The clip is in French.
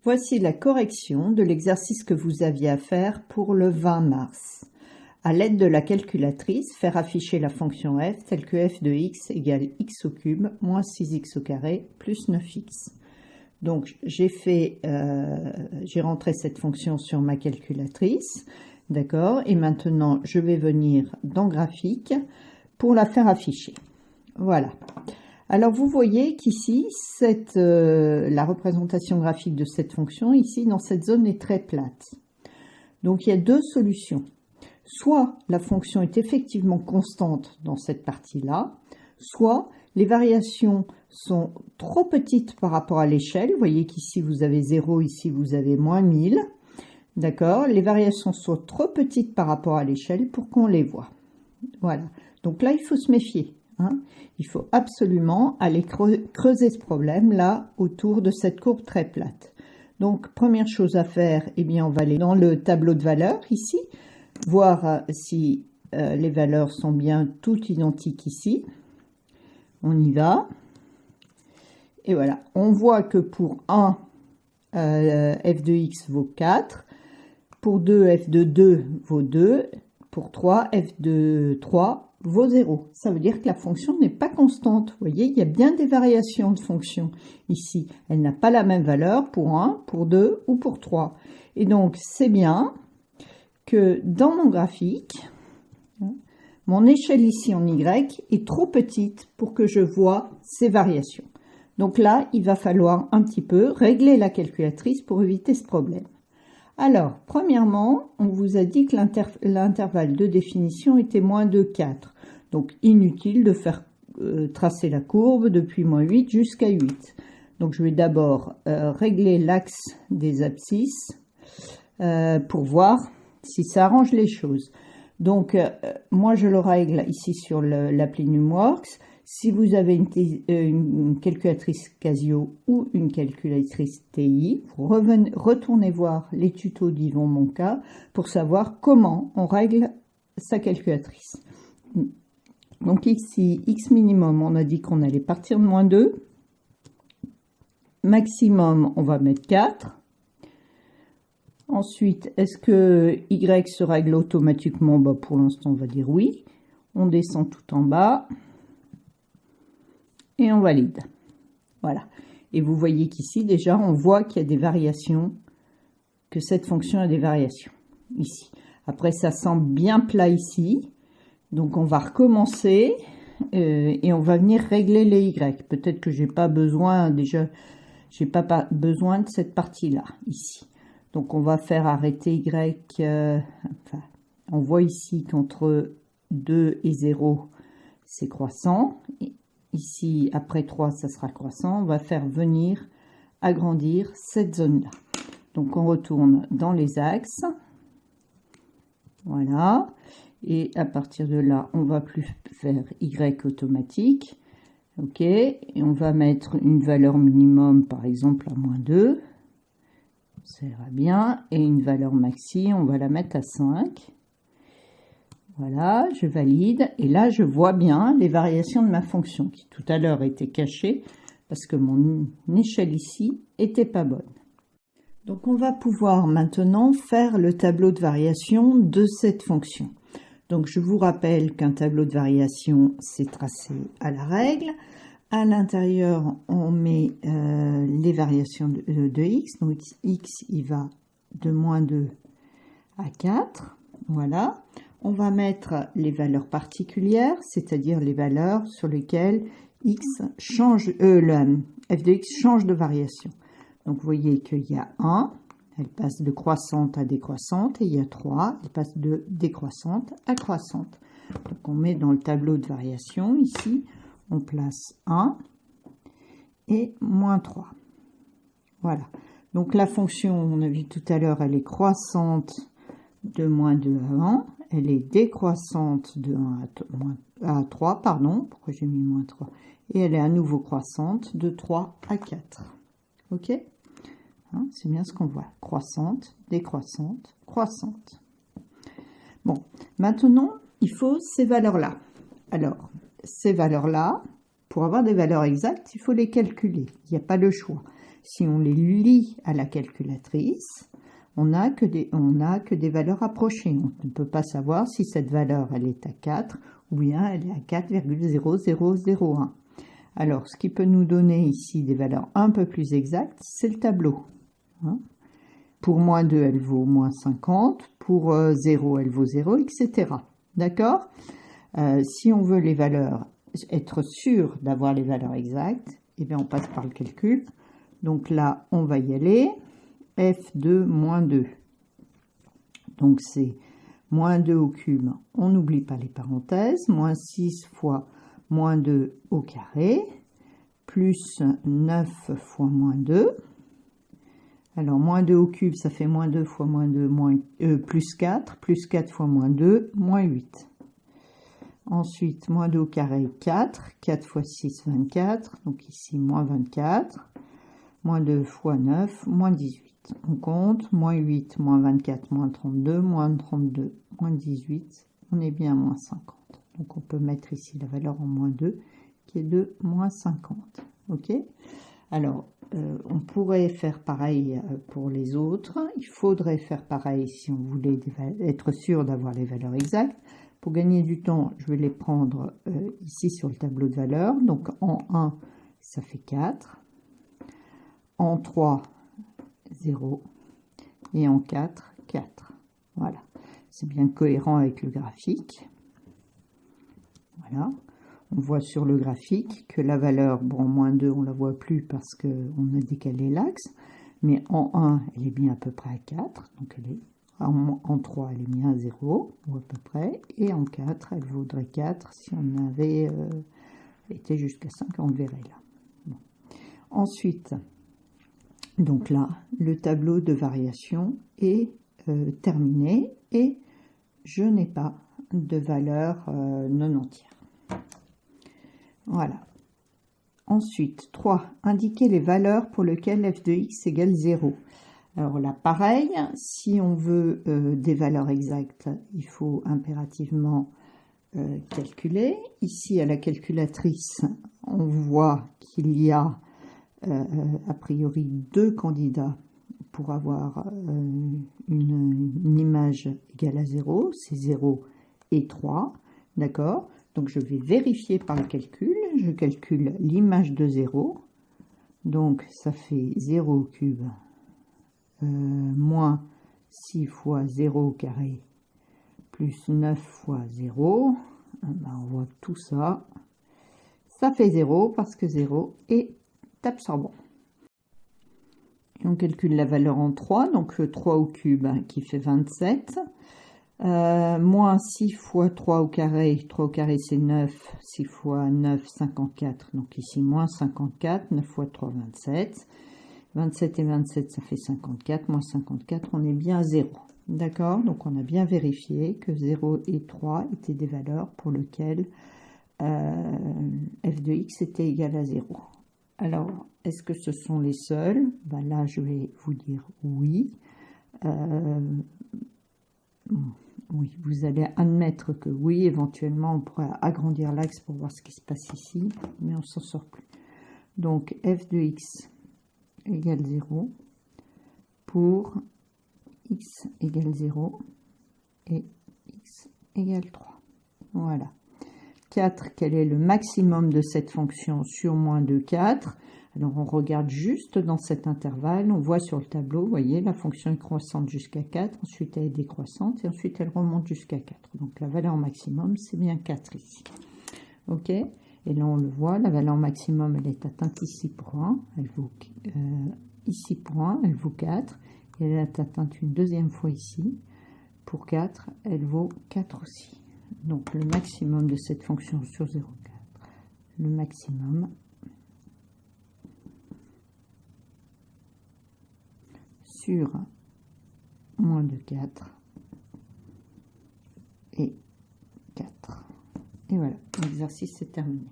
Voici la correction de l'exercice que vous aviez à faire pour le 20 mars. À l'aide de la calculatrice, faire afficher la fonction f telle que f de x égale x au cube moins 6x au carré plus 9x. Donc j'ai rentré cette fonction sur ma calculatrice, d'accord, et maintenant je vais venir dans graphique pour la faire afficher. Voilà. Alors vous voyez qu'ici, la représentation graphique de cette fonction, ici dans cette zone est très plate. Donc il y a deux solutions. Soit la fonction est effectivement constante dans cette partie-là, soit les variations sont trop petites par rapport à l'échelle. Vous voyez qu'ici vous avez 0, ici vous avez moins 1000. D'accord? Les variations sont trop petites par rapport à l'échelle pour qu'on les voit. Voilà. Donc là, il faut se méfier. Il faut absolument aller creuser ce problème là autour de cette courbe très plate. Donc première chose à faire, eh bien on va aller dans le tableau de valeurs ici, voir si les valeurs sont bien toutes identiques ici. On y va. Et voilà, on voit que pour 1, f de x vaut 4, pour 2, f de 2 vaut 2, pour 3, f de 3 vaut 0. Ça veut dire que la fonction n'est pas constante. Vous voyez, il y a bien des variations de fonction ici. Elle n'a pas la même valeur pour 1, pour 2 ou pour 3. Et donc, c'est bien que dans mon graphique, mon échelle ici en Y est trop petite pour que je vois ces variations. Donc là, il va falloir un petit peu régler la calculatrice pour éviter ce problème. Alors, premièrement, on vous a dit que l'intervalle de définition était moins de 4. Donc, inutile de faire tracer la courbe depuis moins 8 jusqu'à 8. Donc, je vais d'abord régler l'axe des abscisses pour voir si ça arrange les choses. Donc, moi, je le règle ici sur l'appli Numworks. Si vous avez une calculatrice Casio ou une calculatrice TI, vous retournez voir les tutos d'Yvon Monca pour savoir comment on règle sa calculatrice. Donc ici, X minimum, on a dit qu'on allait partir de moins 2. Maximum, on va mettre 4. Ensuite, est-ce que Y se règle automatiquement? Pour l'instant, on va dire oui. On descend tout en bas. Et on valide. Voilà. Et vous voyez qu'ici, déjà, on voit qu'il y a des variations, que cette fonction a des variations, ici. Après, ça semble bien plat ici. Donc, on va recommencer et on va venir régler les Y. Peut-être que j'ai pas besoin, déjà, j'ai pas besoin de cette partie-là, ici. Donc, on va faire arrêter Y. On voit ici qu'entre 2 et 0, c'est croissant. Ici, après 3, ça sera croissant. On va faire venir, agrandir cette zone-là. Donc, on retourne dans les axes. Voilà. Et à partir de là, on va plus faire Y automatique. OK. Et on va mettre une valeur minimum, par exemple, à moins 2. Ça ira bien. Et une valeur maxi, on va la mettre à 5. Voilà, je valide et là je vois bien les variations de ma fonction qui tout à l'heure étaient cachées parce que mon échelle ici était pas bonne. Donc on va pouvoir maintenant faire le tableau de variation de cette fonction. Donc je vous rappelle qu'un tableau de variation c'est tracé à la règle. À l'intérieur on met les variations de x. Donc x il va de moins 2 à 4. Voilà. On va mettre les valeurs particulières, c'est-à-dire les valeurs sur lesquelles x change, f de x change de variation. Donc, vous voyez qu'il y a 1, elle passe de croissante à décroissante, et il y a 3, elle passe de décroissante à croissante. Donc, on met dans le tableau de variation, ici, on place 1 et moins 3. Voilà. Donc, la fonction, on a vu tout à l'heure, elle est croissante de moins 2 à 1. Elle est décroissante de 1 à 3, pardon, pourquoi j'ai mis moins 3, et elle est à nouveau croissante de 3 à 4. OK? C'est bien ce qu'on voit. Croissante, décroissante, croissante. Bon, maintenant, il faut ces valeurs-là. Alors, ces valeurs-là, pour avoir des valeurs exactes, il faut les calculer. Il n'y a pas le choix. si on les lie à la calculatrice, on n'a que des valeurs approchées. On ne peut pas savoir si cette valeur elle est à 4 ou bien elle est à 4,0001. Alors, ce qui peut nous donner ici des valeurs un peu plus exactes, c'est le tableau. Pour moins 2, elle vaut moins 50. Pour 0, elle vaut 0, etc. D'accord? Si on veut les valeurs, être sûr d'avoir les valeurs exactes, eh bien on passe par le calcul. Donc là, on va y aller. F de moins 2. Donc c'est moins 2 au cube. On n'oublie pas les parenthèses. Moins 6 fois moins 2 au carré. Plus 9 fois moins 2. Alors, moins 2 au cube, ça fait moins 2 fois moins 2, plus 4. Plus 4 fois moins 2, moins 8. Ensuite, moins 2 au carré, 4. 4 fois 6, 24. Donc ici, moins 24. Moins 2 fois 9, moins 18. On compte, moins 8, moins 24, moins 32, moins 32, moins 18. On est bien à moins 50. Donc on peut mettre ici la valeur en moins 2, qui est de moins 50. OK? Alors, on pourrait faire pareil pour les autres. Il faudrait faire pareil si on voulait être sûr d'avoir les valeurs exactes. Pour gagner du temps, je vais les prendre ici sur le tableau de valeurs. Donc en 1, ça fait 4. En 3, 0. Et en 4, 4. Voilà. C'est bien cohérent avec le graphique. Voilà. On voit sur le graphique que la valeur, bon, moins 2, on ne la voit plus parce qu'on a décalé l'axe. Mais en 1, elle est bien à peu près à 4. Donc elle est, en 3, elle est bien à 0, ou à peu près. Et en 4, elle vaudrait 4 si on avait été jusqu'à 5, on le verrait là. Bon. Ensuite, donc là, le tableau de variation est terminé et je n'ai pas de valeur non entière. Voilà. Ensuite, 3. Indiquer les valeurs pour lesquelles f de x égale 0. Alors là, pareil, si on veut des valeurs exactes, il faut impérativement calculer. Ici, à la calculatrice, on voit qu'il y a a priori 2 candidats pour avoir une image égale à 0, c'est 0 et 3, d'accord? Donc je vais vérifier par le calcul, je calcule l'image de 0, donc ça fait 0 au cube moins 6 fois 0 au carré plus 9 fois 0, ben on voit tout ça, ça fait 0 parce que 0 est absorbant. Et on calcule la valeur en 3, donc 3 au cube qui fait 27, moins 6 fois 3 au carré c'est 9, 6 fois 9, 54, donc ici moins 54, 9 fois 3, 27, 27 et 27 ça fait 54, moins 54, on est bien à 0, d'accord? Donc on a bien vérifié que 0 et 3 étaient des valeurs pour lesquelles f de x était égal à 0. Alors, est-ce que ce sont les seuls? Ben là, je vais vous dire oui. Oui, vous allez admettre que oui, éventuellement, on pourrait agrandir l'axe pour voir ce qui se passe ici, mais on s'en sort plus. Donc, f de x égale 0 pour x égale 0 et x égale 3. Voilà. 4, quel est le maximum de cette fonction sur moins de 4? Alors on regarde juste dans cet intervalle, on voit sur le tableau, vous voyez, la fonction est croissante jusqu'à 4, ensuite elle est décroissante et ensuite elle remonte jusqu'à 4. Donc la valeur maximum, c'est bien 4 ici. Ok? Et là on le voit, la valeur maximum, elle est atteinte ici pour 1, elle vaut ici pour 1, elle vaut 4, et elle est atteinte une deuxième fois ici. Pour 4, elle vaut 4 aussi. Donc le maximum de cette fonction sur 0,4, le maximum sur moins de 4 et 4. Et voilà, l'exercice est terminé.